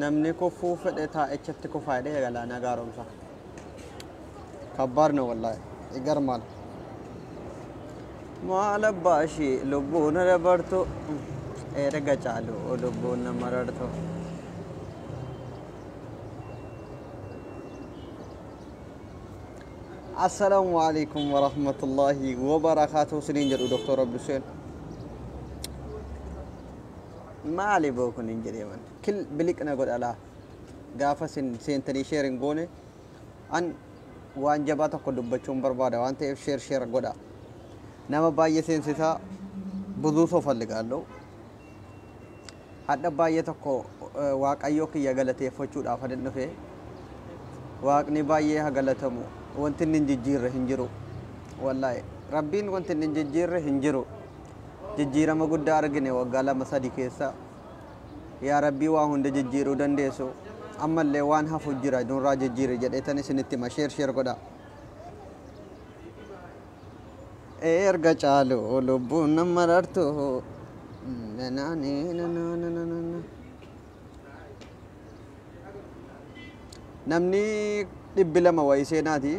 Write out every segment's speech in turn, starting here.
namni kofuu fedhe taa'echatti kofaadhee galaana gaaromsa kabbaar no wallahi igar maal abbaashi lubbuun dabartu erga caalu lubbuun nama rartu السلام عليكم ورحمة الله وبركاته سنين جدو دكتور عبد الحسين ما علي بوكن إنجري من كل بليك أنا قد على قافة سنتني شيرين قوني أن وان جباتك قد بتشوم بربادة وان تيف شير قد نما باية سنسيتا بدوسو فلق قالو حتى باية تكو واق أيوكي يغلطي فوچود آفادن نفه واق نباية هغلطمو وانت ننججير هنجرو والله ربين وانت ننججير هنجرو ججيرا ما قد أرغني وقالا مسادي كيسا يا ربي واهن ججيرو دندسو أما اللي وان هفو جيرا دون را ججير جد إتاني سنتي ما شير قدا إرغا چالو لبو نمرارتو ناني نمني دبلا ما ويسيناتي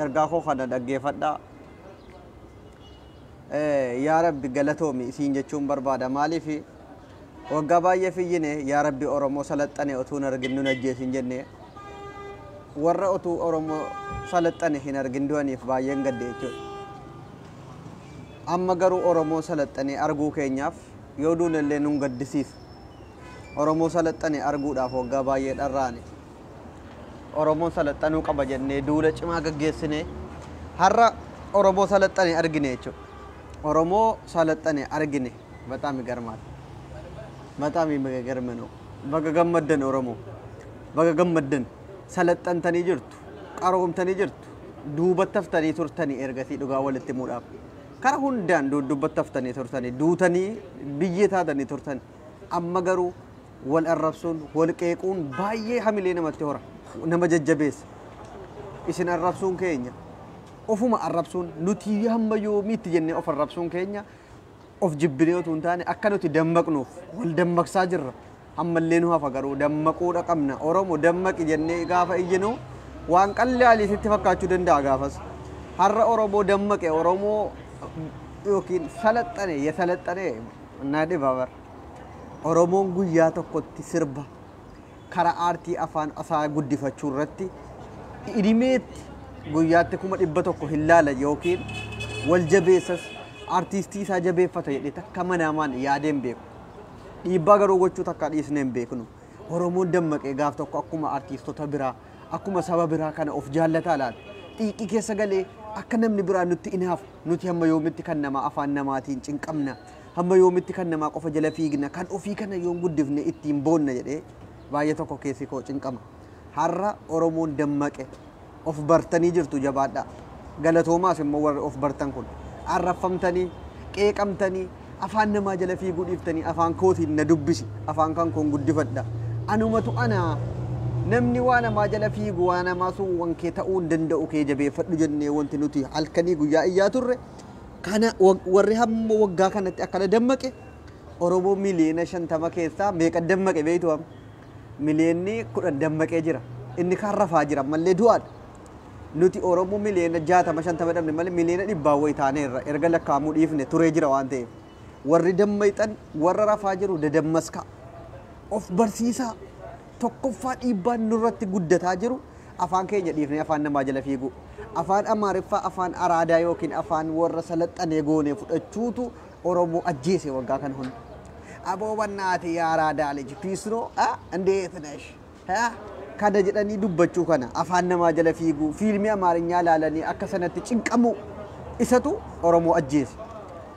ergaa koo kana dhaggeeffadha yaa rabbi galatoomii isiin jechuun barbaada maaliif waggaa baay'ee fiyyine yaa rabbi oromoo salaxxane otuun arginu najjeesin jenne warra otuu oromoo salaxxane hin argin du'aniif baay'een gadde jechuudha amma garuu oromoo salaxxane arguu keenyaaf yoo duun illee nun gaddisiisa oromoo salaxxane arguudhaaf waggaa baay'ee dharraane oromoo salaxxanuu qaba jennee duula cimaa gaggeessine har'a oromoo salaxxane argine jechuudha oromoo salaxxane argine በጣም ይገርማል በጣም ይገርም ነው baga gammadden oromoo baga gammadden salaxxantanii jirtu qaroomtanii jirtu duubattaftanii turtanii ergasii dhugaa walitti muudhaaf kara hundaan duubattaftanii turtanii duutanii biyyee taatanii turtanii amma garuu wal arrabsuun wal qeequun baay'ee hamilee namatti hora nama jajjabees isin arrabsuun keenya ofuma arrabsuun nuti hamma yoomiitti jennee of arrabsuun keenya of jibbinee utuu hin taane akka nuti dammaqnuuf wal dammaqsaa jirra ammallee nu hafa garuu dammaquudha qabna oromoo dammaqi jennee gaafa iyyinu waan qallee sitti fakkaachuu danda'a gaafas har'a oromoo dammaqe oromoo yookiin salaxxane yasalaxxane naa dhibabar oromoon guyyaa tokkotti sirba kara aartii afaan asaa guddifachuu irratti idimeetti guyyaatti 100 hin laala yookiin wal jabeessas artistii isaa jabeeffata jedhee takka manaamaan yaadeen beeku dhiibbaa garuu gochuu takka dhiisneen beeknu oromoon dammaqee gaaf tokko akkuma artistoota biraa akkuma saba biraa kana of jaallataa laata xiiqii keessa galee akka namni biraa nutti inaaf nuti hamma yoomitti kan namaa afaan namaatiin cinqamna hamma yoomitti kan namaa qofa jala fiigna kan ofii kana yoon guddifne ittiin boonna jedhee baay'ee tokko keessi koo cinqama har'a oromoon dammaqe of bartanii jirtu jabaadha galatoomaas immoo warra of bartan kun arrafamtanii qeeqamtanii afaan namaa jala fiiguu dhiiftanii afaan kootiin na dubbisi afaan kan kun guddifadha anumatu ana namni waa namaa jala fiigu waa namaa sun wankee ta'uu hin danda'u kee jabeeffadhu jennee wanti nuti halkanii guyyaa iyyaa turre kana warri hamma waggaa kanatti akkana dammaqe oromoo miliyeena 50 keessaa meeqa dammaqe beeytu amma miliyeenni 10 dammaqee jira inni kan rafaa jira mallee du'aadha nuti oromoo miliyeena 60-50 dhabne malee miliyeena 100 wayi taaneerra erga lakkaa'amuu dhiifne turee jira waan ta'eef warri dammayxan warra rafaa jiru dadammaska of barsiisaa tokkoffaa dhiibbaan nurratti guddataa jiru afaan keenya dhiifne afaan namaa jala fiigu afaan amaariffaa afaan araadaa yookiin afaan warra salaxxanee goonee fudhachuutu oromoo ajjeese waggaa kan hunda aboo bannaati yaa araadaa liji piisnoo እንዴት ነሽ kada jedhanii dubbachuu kana afaan namaa jala fiigu fiilmii amaarinyaa laalanii akka sanatti cinqamu isatu oromoo ajjeese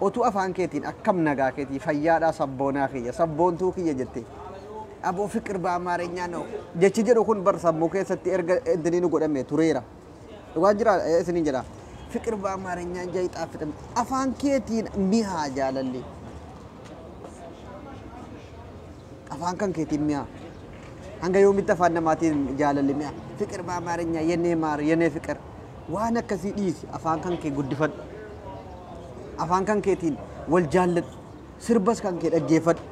otu afaan keetiin akkam nagaa keetii fayyaadhaa sabboonaa kiyya sabboontuu kiyya jettee aboo fiqir ba'amaarinyaa no jechi jedhu kun bar sammuu keessatti erga iddanii nu godhame tureera dhugaa jira isiniin jedha fiqir ba'amaarinyaa jayi xaafitan afaan keetiin mi'aa jaalalli afaan kan keetiin mi'aa hanga yoomitti afaan namaatiin jaalalli mi'aa fiqir ba'amaarinyaa yennee maar yennee fiqir waan akkasii dhiisi afaan kan kee guddifadhu afaan kan keetiin wal jaalladhu sirbas kan kee dhaggeeffadhu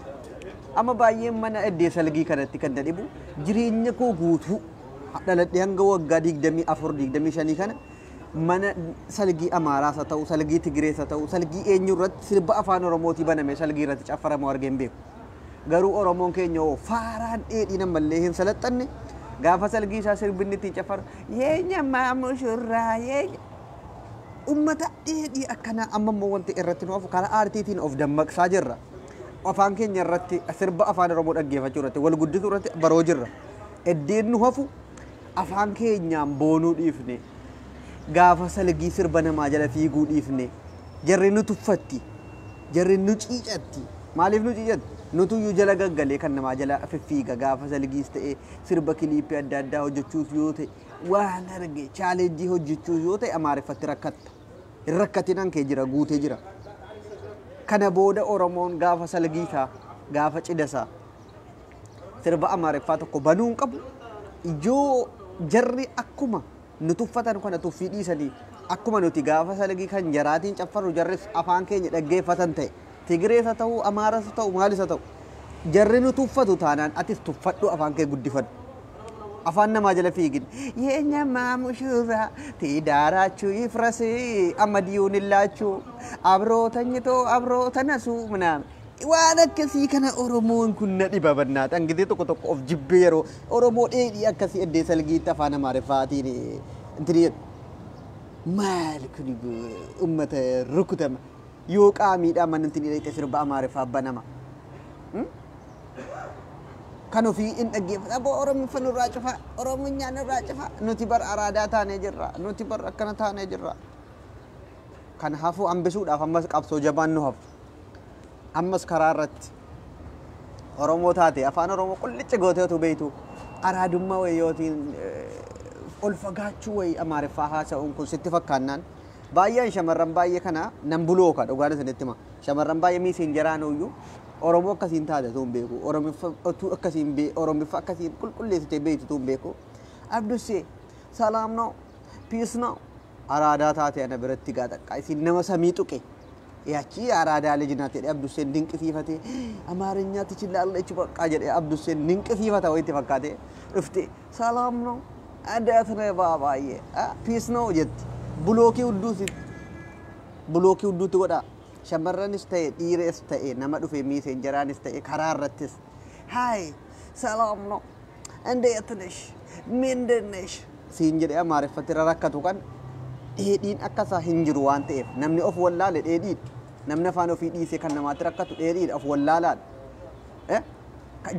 amma baay'een mana eddee salgii kanatti kan dadhibu jireenya koo guutuu dhaladhee hanga waggaa 24-25 kana mana salgii Amaaraas haa ta'u salgii Tigirees haa ta'u salgii eenyu irratti sirba afaan Oromootii baname salgii irratti caffaramu argeen beeku. Garuu Oromoon keenya faaraan dheedhii namallee hin salaxxanne gaafa salgii isaa sirbinni ittiin caffaru yeenya maamushurraa yeenya ummata dheedhii akkana amma immoo wanti irratti nuuf karaa aartiitiin of dammaqsaa jirra. Afaan keenya irratti sirba afaan Oromoo dhaggeeffachuu irratti wal guddisuu irratti baroo jirra. Eddeen nu hafu afaan keenyaan boonuu dhiifne gaafa salgii sirba namaa jala fiiguu dhiifne jarri nu tuffatti jarri nu ciicatti maaliif nu ciicatti nutuyyuu jala gaggalee kan namaa jala fiffiiga gaafa salgiis ta'e sirba kiliippii adda addaa hojjechuus yoo ta'e waan arge chaalenjii hojjechuus yoo ta'e Amaariffatti rakkatta hin rakkatinaan kee jira guutee jira. Kana booda Oromoon gaafa salgiisaa gaafa cidasaa sirba Amaariffaa tokko banuu hin qabu. Ijoo jarri akkuma nu tuffatan kana tuffii dhiisanii akkuma nuti gaafa salgii kan jaraatiin caffaru jarris afaan keenya dhaggeeffatan ta'e Tigirees haa ta'u Amaaras haa ta'u maalis haa ta'u jarri nu tuffatu taanaan atis tuffadhu afaan kee guddifadhu. Afaan namaa jala fiigin yeenya maamushurraa tidaaraachuu ifrasee amma diyuun illaachuu abrootanyitoo abrootanasuu minaame. Waan akkasii kana Oromoon kun na dhiba bannaata angitee tokko of jibbee yeroo Oromoo dheedhii akkasii eddee salgiitti afaan Amaariffaatiin intini maal kun ummata rukutama yoo qaamiidhaan mana intini dheedhii sirba Amaariffaa banama. Kan ofii in dhaggeeffata aboo Oromoon irraa cufa Oromiyaan irraa cufa nuti bar araadaa taanee jirra nuti bar akkana taanee jirra. Kan hafu hambisuudhaaf ammas qabsoo jabaan nu hafu. Ammas karaa irratti Oromoo taate afaan Oromoo qullicha gooteetu beeytu araadummaa wayyootiin ol fagaachuu wayi Amaariffaa haasa'uun kun sitti fakkaannaan baay'een shamarran baay'ee kana nan bulooka dhugaan isinitti hima shamarran baay'ee miisiin jaraanuyyuu Oromoo akkasiin taate tuun beeku Oromiffa akkasiin qulqulleessitee beeytu tuun beeku abdussee salaam noo piis noo araadaa taate ana biratti gaadhaqqaa isin nama samii tuqe. Yachi araadaa lejinaate Abdusseen dinqisiifate Amaariyyaatti chillaalle ichi baqqaa jedhe Abdusseen dinqisiifata wayitti fakkaate dhufte salaam noo addaatne baay'ee piis noo jetti bulookii hudduutti godha shamarranis ta'e dhiirees ta'e nama dhufe miiseen jaraanis ta'e karaa irrattis haay salaam noo andeetnesh mindenesh siin jedhe Amaariffatti rakkatu kan dheedhiin akkasaa hin jiru waan ta'eef namni of wallaale dheedhiin namni afaan ofii dhiisee kan namaatti rakkatu dheedhiidha of wallaalaan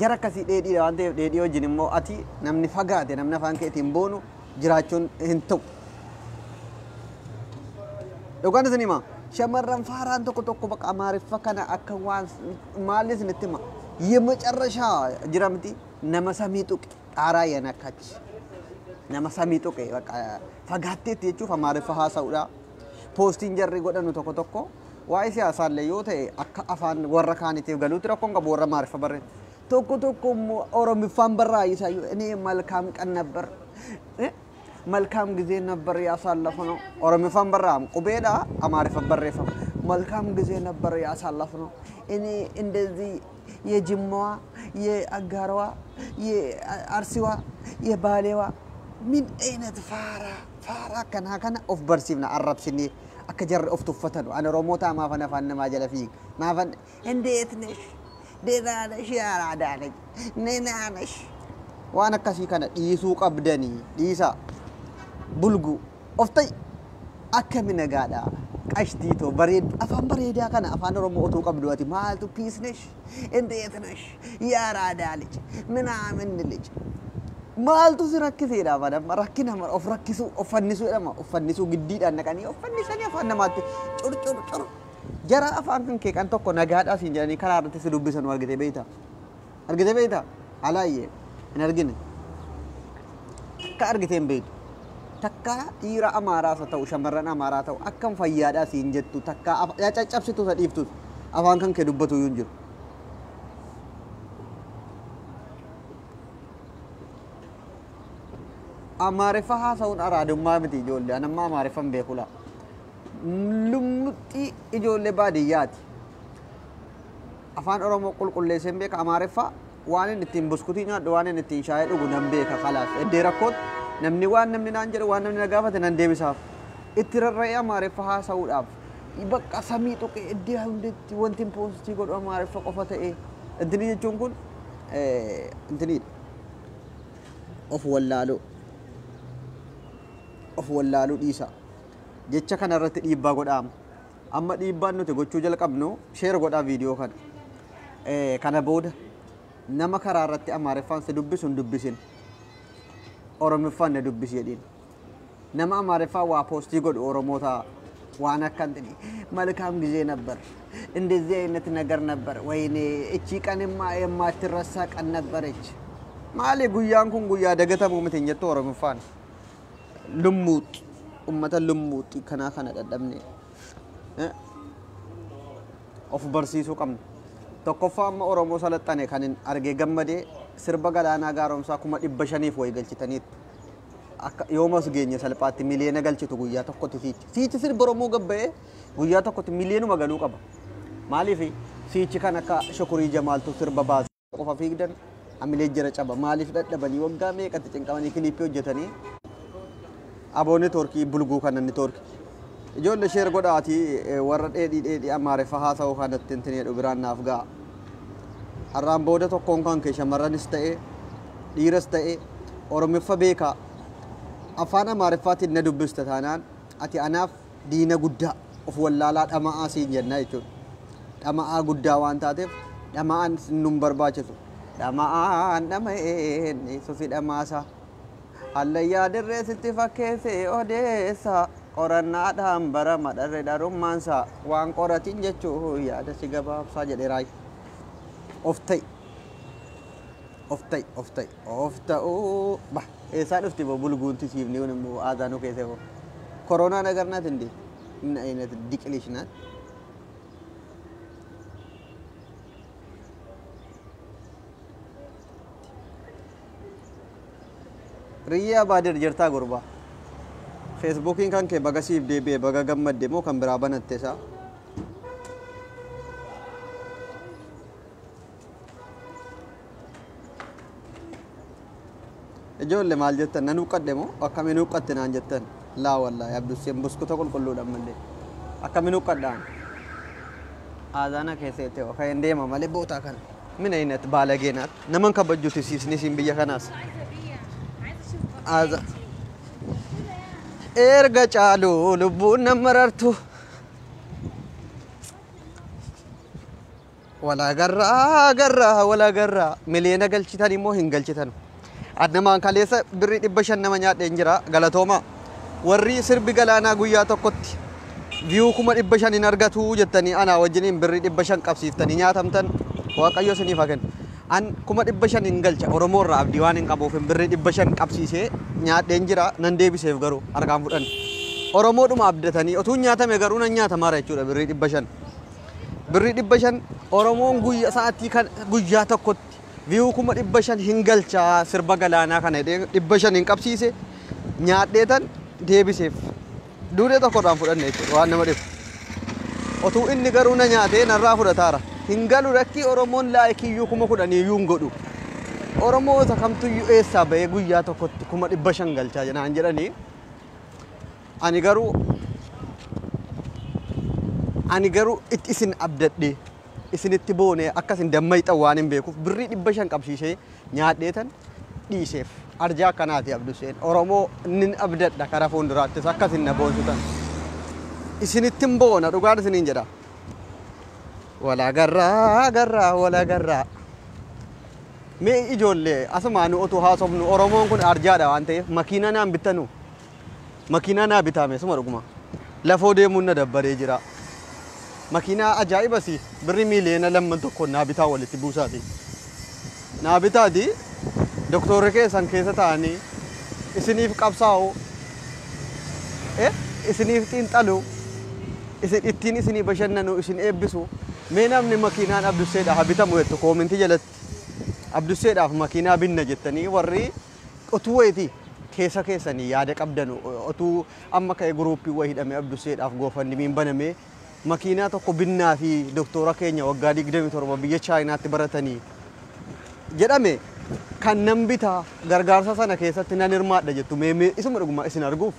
jara akkasii dheedhiidha waan ta'eef dheedhii wajjin immoo ati namni fagaate namni afaan keetiin boonu jiraachuun hin ta'u. Dhugaan isin hima shamarran faaraan tokko baqa Amaariffa kana akka waan maallis nitti hima የመጨረሻ ጅራምቲ nama samii tuqe xaaraa yana akkachi nama samii tuqe fagaatteetti jechuuf Amaariffa haasa'uudha. Poostiin jarri godhanu tokko waa'ee siyaasaallee yoo ta'e akka afaan warra kaaniitiif galuutti rakkoon qabu warra Amaariffa barreessu. Tokko Oromiffaan barraayisaayyuu inni malkaam qan nabbar መልካም ጊዜ ነበር ያሳለፍነው ኦሮሚፋን በራም ቁቤዳ አማሪፋ በረፈም መልካም ጊዜ ነበር ያሳለፍነው እኔ እንደዚህ የጅማዋ የአጋራዋ የአርሲዋ የባሌዋ ምን አይነት ፋራ ከና ኦፍ በርሲብና አረብስኒ አከጀር ኦፍ ተፈተኑ አነ ሮሞታ ማፈነፋነ ማጀለፊ ማፈን እንዴት ነሽ ደህና ነሽ ያራዳለኝ ነናነሽ ዋና ከሲ ከነ ዲሱ ቀብደኒ ዲሳ bulgu oftay akka minagaadha qashtiito bareed afaan bareedaa kana afaan Oromoo otoo qabdu ati maaltu piisnesh endeetnesh yaaradaa lij minaamin lij maaltu si rakkiseedha madam rakkina of rakkisu offannisu giddiidhaan naqanii offannisanii afaan namaatti cur jara afaan kan kee kan tokko nagaadhaa siin jedhanii karaa irratti si dubbisan argitee beeyta alaayyee hin argine akka argitee hin beeytu takka dhiira Amaaraa ta'u shamarran Amaaraa ta'u akkam fayyaadhaa siin jettu takka caccabsitu sadhiiftu afaan kan kee dubbatu yuun jiru. Amaariffa haasa'uun araadummaa miti ijoollee anamma Amaariffan beekula lummuxxii ijoollee baadiyyaati. afaan oromoo qulqulleesseen beeka amaareffaa waan inni ittiin buskutii nyaadhu waan inni ittiin shaayii dhugu nan beeka khalaas eddee rakkoot namni waan namni naan jedhu waan namni na gaafate nan deebisaaf itti rarra'ee amaareffa haasa'uudhaaf bakka samii tuqee eddee hundetti wanti poostii godhu amaareffa qofa ta'ee intini jechuun kun intiniidha of wallaaluu dhiisa jecha kanarratti dhiibbaa godhaama amma dhiibbaan nuti gochuu jalqabnu sheer godhaa viidiyoo kana booda nama karaa irratti amaareffaan si dubbisu hin dubbisin oromiffaan na dubbisi jedhiin nama amaareffaa waa poostii godhu oromoota ዋና ካንተኒ መልካም ጊዜ ነበር እንደዚህ አይነት ነገር ነበር ወይኔ እቺ ቀንማ የማትረሳ ቀን ነበረች ማሊ ጉያን ኩን ጉያ ደገተሙ ምትኝቶ ኦሮምፋን ልሙጥ ኡመተ ልሙጥ ከና ከነ ደደምኔ ኦፍ በርሲሱ ቀም ተቆፋማ ኦሮሞ ሰለጠኔ ካንን አርጌ ገመዴ ስርበ ገላና ጋሮምሳ ኩማ ዲበሸኒፍ ወይ ገልችተኒት yoomas geenye salphaatti miliyena galchitu guyyaa tokkotti siichi sirba oromoo gabba'ee guyyaa tokkotti miliyenu magaluu qaba maaliif siichi kan akka shukurii jamaaltu sirba baase qofa fiigdan amilee jira caba maaliif dadhabanii waggaa meeqatti cinqamanii kiliippii hojjetanii aboonni toorkii bulguu kananni toorki ijoollee sheer godhaatii warra dheedhii amaareffa haasa'uu kanatti intini jedhu biraan naaf ga'a har'aan booda tokkoon kan kee shamarranis ta'e dhiiras ta'e oromiffa beekaa afaan amaariffaatiin na dubbista taanaan ati anaaf diina guddaa of wallaalaa dhama'aa siin jennaa jechuudha. Dhama'aa guddaa waan taateef dhama'aan nun barbaachisu. Dhama'aan dhama'een susi dhamaasa. Hallayyaa dirree sitti fakkeessee odeessa qorannaadhaan bara madharre dharummaansa waan qoratiin jechuu yaada si gabaabsaa jedhe raay. Of ta'uu bah eessaa dhufti bulguunti siifni kun immoo aadaanuu keessa hoo koronaa nagarnaat hindi min ayinat diqilishnaat riyaa baadir jirtaa gurbaa feesbuukiin kan kee baga siif deebi'e baga gammadde moo kan biraa banatte isaa ijoollee maal jettan nan uqqadhe moo akkamiin uqqatte naan jettan laa wallaahi abdusseen buskuta qulqulluudhaan mallee akkamiin uqqadhaan aadaana keessatti hoo kan deema malee bootaa kana mina inatti baalageenaat naman kabajjuuti siisni siin biyya kanaas aada erga caaluu lubbuun nama marartu walaa garraa miliyena galchitan immoo hin galchitan adnamaan kaleessa birrii 500 nama nyaadheen jira galatooma warri sirbi galaanaa guyyaa tokkotti view 500 hin argatu jettanii ana wajjiniin birrii 500 qabsiiftanii nyaatamtan waaqayyo isiniif haa kennu an 500 hin galcha oromoo irraa abdii waan hin qabuuf birrii 500 qabsiisee nyaadheen jira nan deebiseef garuu argaan fudhan oromoodhuma abdatanii otuu nyaatame garuu nan nyaatamaara jechuudha birrii 500 oromoon guyyaa sa'aatii kan guyyaa tokkotti view 500 hin galcha sirba galaanaa kana 500 hin qabsiise nyaadheetan deebiseef duudee tokkodhaan fudhanne jechuudha waan nama dhibu otuu inni garuu na nyaatee narraa fudhataara hin galu rakkii oromoon laayikiyyuu 10,000 iyyuu hin godhu oromoo isa kamtuyyuu eessaa ba'ee guyyaa tokkotti 500 galchaa jenaan jedhanii ani garuu itti isin abdadhee isinitti boone akkasin dammayxan waan hin beekuuf birrii 500 qabsiisee nyaadheetan dhiiseef arjaa akkanaati abduseen oromoo nin abdadha karaa fuulduraattis akkasin na boonsutan isinittin boona dhugaan isiniin jedha walaa garraa mee ijoollee asumaanu otuu haasofnu oromoon kun arjaadha waan ta'eef makiinaa naan bittanu makiinaa naa bitaame suma dhuguma lafoo deemuun na dabbaree jira makiinaa ajaa'ibasi birri miliyena lamman tokko naa bitaa walitti buusaati naa bitaati doktorri keessan keessa ta'anii isiniif qabsaa'u isiniif xiinxalu ittiin isinii bashannanu isin eebbisu mee namni makiinaan abdusseedhaaf bitamu jettu koomintii jalatti abdusseedhaaf makiinaa binna jettanii warri otuu wayitii keessa keessanii yaada qabdanu otuu amma ka'e guruuppii wayii hidhame abdusseedhaaf goofannimiin baname makiinaa tokko binnaa fi doktora keenya waggaa 27 biyya chaayinaatti baratanii jedhame kan nan bitaa gargaarsa sana keessatti nan hirmaadha jettu mee isuma dhuguma isin arguuf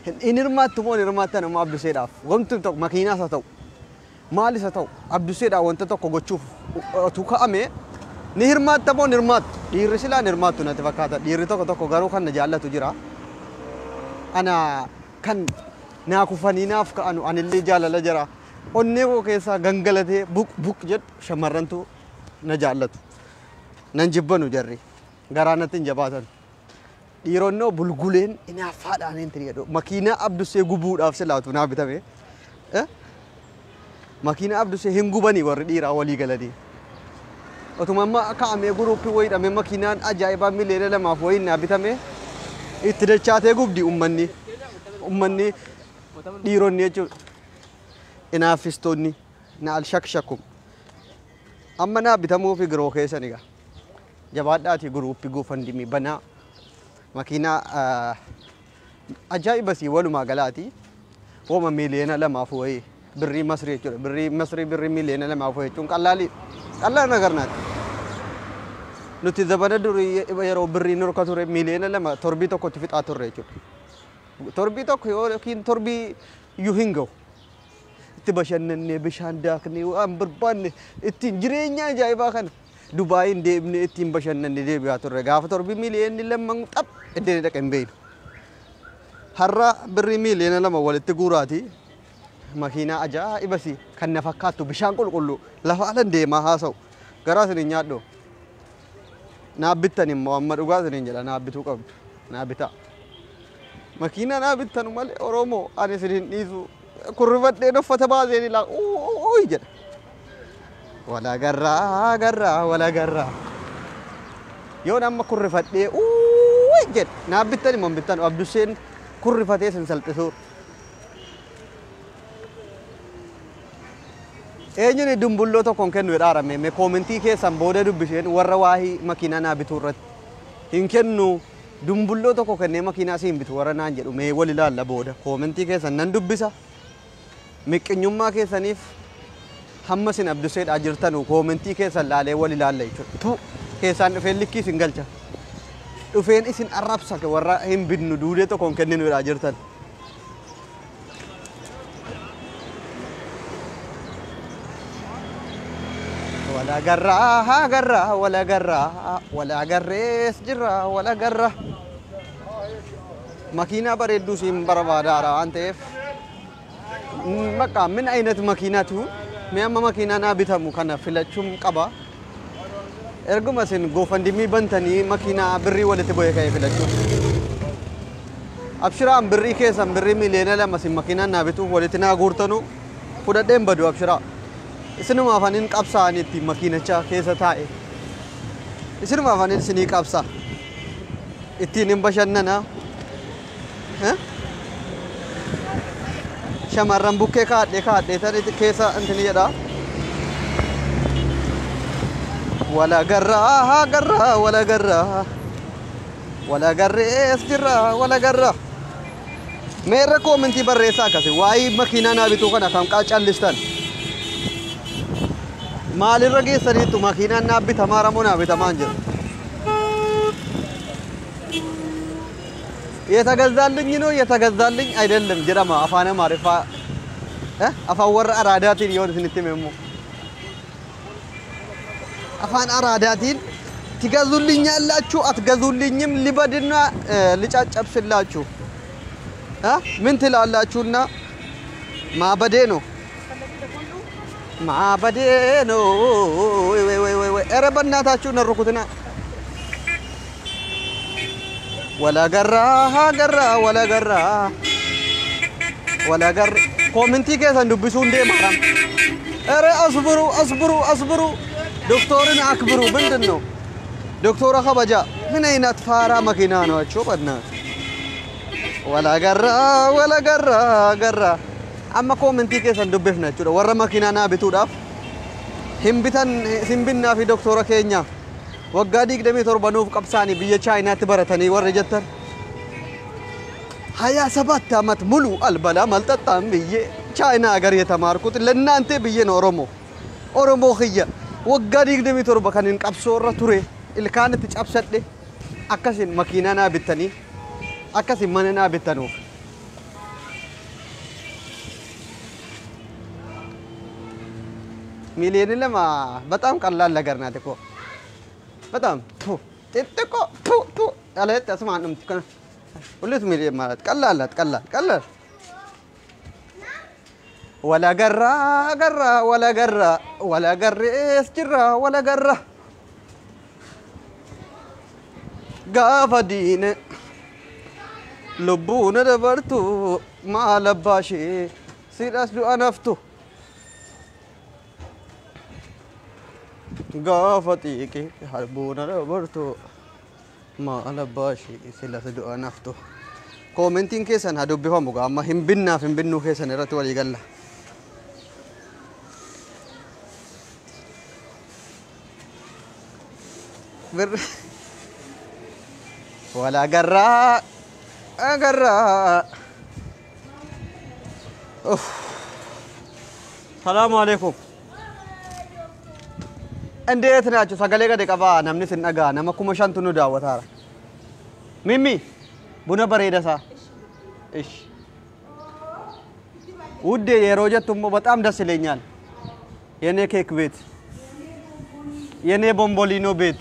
hin hirmaattu moo hirmaattan amma abduseedhaaf wanti tokko makiinaas haa ta'u maalis haa ta'u abduseedhaaf wanta tokko gochuuf tu ka'ame ni hirmaatta moo hirmaattu dhiirri silaa hirmaattu natti fakkaata dhiirri tokko garuu kan na jaallatu jira ana kan naa kufanii naaf ka'anu anillee jaalala jira onnee koo keessaa gangalatee buk jedhu shamarrantu na jaallatu nan jibbanu jarri garaa natti hin jabaatan dhiironnoo bulguleen inaaffaadhaan hin jedhu makiinaa abdusee gubuudhaaf silaatu naa bitame makiinaa abdusee hin gubanii warri dhiiraa walii galanii otuma amma ka'amee guruuppii wayidhamee makiinaan ajaa'ibaa miliyoona 2 wayiin naa bitame itti dachaatee gubdi ummanni dhiironni jechuudha inaaffistoonni na alshakshakkum amma naa bitamuufi giroo keessaniga jabaadhaati guruuppii guufandimi banaa makiinaa ajaa'ibasii walumaa galaati wooma miliyoona 2 wayii birrii masrii jechuudha birrii miliyoona 2 wayii jechuun qallaan agarnaati nuti zabana durii yeroo birrii nurka ture miliyoona 2 torbii tokkotti fixaa turre jechuudha torbii tokko yookiin torbii iyyuu hin ga'u itti bashannannee bishaan daaknee waan barbaanne ittiin jireenya ajaa'ibaa kana Dubaayin deemnee ittiin bashannannee deebi'aa turre gaafa torbii miliyoonni 2 xap iddeen dhaqee hin beeynu har'a birrii miliyoona 2 walitti guuraati makiinaa ajaa'ibasii kan na fakkaattu bishaan qulqulluu lafa alan deemaa haasa'u garaa isiniin nyaadhoo naa bittan immoo amma dhugaa isiniin jedha naa bituu qabdu naa bitaa makiinaa naa bittanu malee Oromoo ani isiniin dhiisu kurrifadheen uffata baaseen ilaa uuyi jedha wala garraa yoon amma kurrifadhee uuyi jedha naa bittan immoo bittan abduseen kurrifatee sin salphisuu eenyuun dumbulloo tokkoon kennu jedhaarame mee koomentii keessan booda dubbisheen warra waahii makiinaa naa bituu irratti hin kennu dumbulloo tokko kennee makiinaa siin bitu warra naan jedhu mee wal ilaalla booda koomentii keessan nan dubbisa miqqinyummaa keessaniif hamma sin abduseedhaa jirtanu koomentii keessan laalee wal ilaalla jechuudha keessaan dhufeen likkii isin galcha dhufeen isin arrabsa warra hin binnu duudee tokkoon kenninu jedhaa jirtan wala garrees jirra wala garra makiinaa bareedduu siin barbaadaadha waan ta'eef maqaa min aynat makiinatu mee amma makiinaa naa bitamu kana filachuun qaba erguma isin goofandimii bantanii makiinaa birrii walitti bu'ee ka'ee filachuun abshiraan birrii keessan birrii miliyoona 2 isin makiinaa naa bituuf walitti naa guurtanu fudhadheen badu abshiraa isinuma afanin qabsaa'an itti makiinacha keessa taa'e isinuma afanin isinii qabsa ittiin hin bashannana shamarran bukkee kaadhee tan keessa intini jedha wala garrees jirra wala garra meerra koomentii barreessaa akkasi waa'ee makiinaa naa bituu kana kan callistan maalirra geessaniitu makiinaan naa bitamaa ramoo naa bitamaan jiru የተገዛልኝ ነው የተገዛልኝ አይደለም ጀራማ አፋነ ማሪፋ አፋወር አራዳቲን ይወን ስንትመሙ አፋን አራዳቲን ትገዙልኛላችሁ አትገዙልኝም ሊበድና ልጫጨብስላችሁ ምን ትላላችሁና ማበዴ ነው ኧረ በእናታችሁ ነሩኩትና ولا قرا كومنتي كيف ندبسون دي محرم ارى اصبروا دكتورنا اكبروا بندنو دكتوره خبجا من اين اتفارا مكينانو شوف الناس ولا قرا اما كومنتي كيف ندبفنا تشو ورا مكينانا بتوداف هم بتن سنبنا في دكتوره كينيا وقاديك دمي تربانوف قبساني بيا چاينا تبرتني ورجتن هيا سبات مت ملو البلا ملتطام بيه ቻይና ሀገር የተማርኩት ለእናንተ ብዬ ነው። ኦሮሞ ኽያ ወጋዲግ ደሚቶር በከንን ቀብሶራ ቱሬ ኢልካን ትጫብሰደ አከሲን መኪናና ብተኒ አከሲን ማንና ብተኑ ሚሊየን ለማ በጣም ቀላል ነገር ናት እኮ በጣም ጥጥቆ አለት አስማንም ትከነ ሁለት ሚሊየን ማለት ቀላል ولا قرا ولا قريس جرا ولا قرا قافدين لبونا دبرتو ما لباشي سيراس دو انفتو قافتيك حربونا دبرتو ما لباشي سيراس دو انفتو كومنتين كيسان هادو بهم اما هم بنو كيسان رتو ولي قال ولا قرا السلام عليكم እንዴት ናችሁ? ሰገሌ ገደ ቀባ ነምኒ ስንነጋ ነመኩመ ሻንቱ ነው ዳወታራ ሚሚ ቡነ በሬደሳ እሺ ውዴ የሮጀቱም በጣም ደስ ይለኛል። የኔ ኬክ ቤት የኔ ቦምቦሊኖ ቤት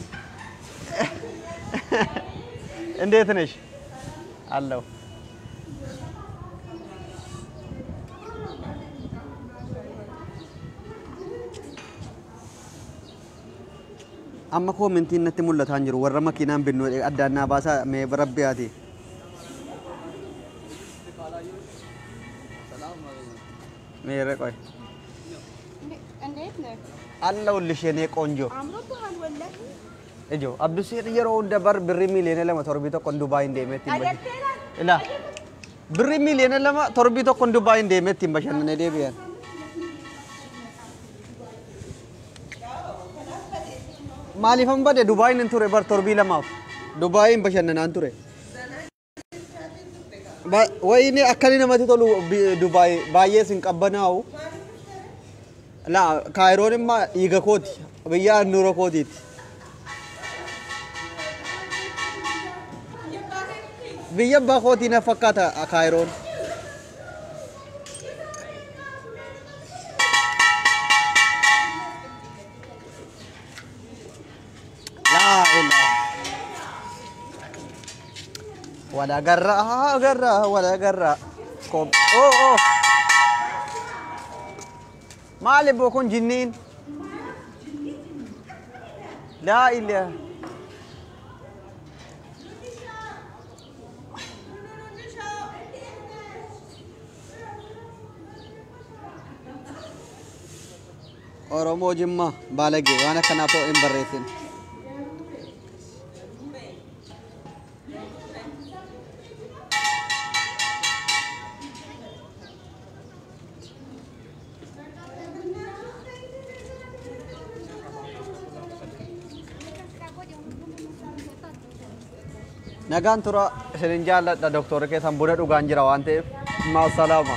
እንዴት ነሽ? አለው أما كومنتين نتمول لتانجر ورا مكينان بنو أدانا باسا مي بربياتي ميرة كوي الله اللي شيني كونجو إجو عبد السير يرون دبر بريميلين لما تربيتو كون دبي ديمتين لا بريميلين لما تربيتو كون دبي ديمتين باشان ندي بيان مالي فهم بدي دبي ننتوري بار تربي لما دبي باشان ننتوري ويني أكلنا ما تقولوا دبي بايس إنك أبناو لا كايرون ما يجا كوتي بيا نورو كوتي بيا باكوتي نفكاتا كايرون لا إله ولا قرّا كوب أوه مالي بكون جنين لا إله oromoo jimma balage waan kana po in barreessin nagaan tura isin jaalladha doktora keessan buna dhugaan jira waan ta'eef ma salama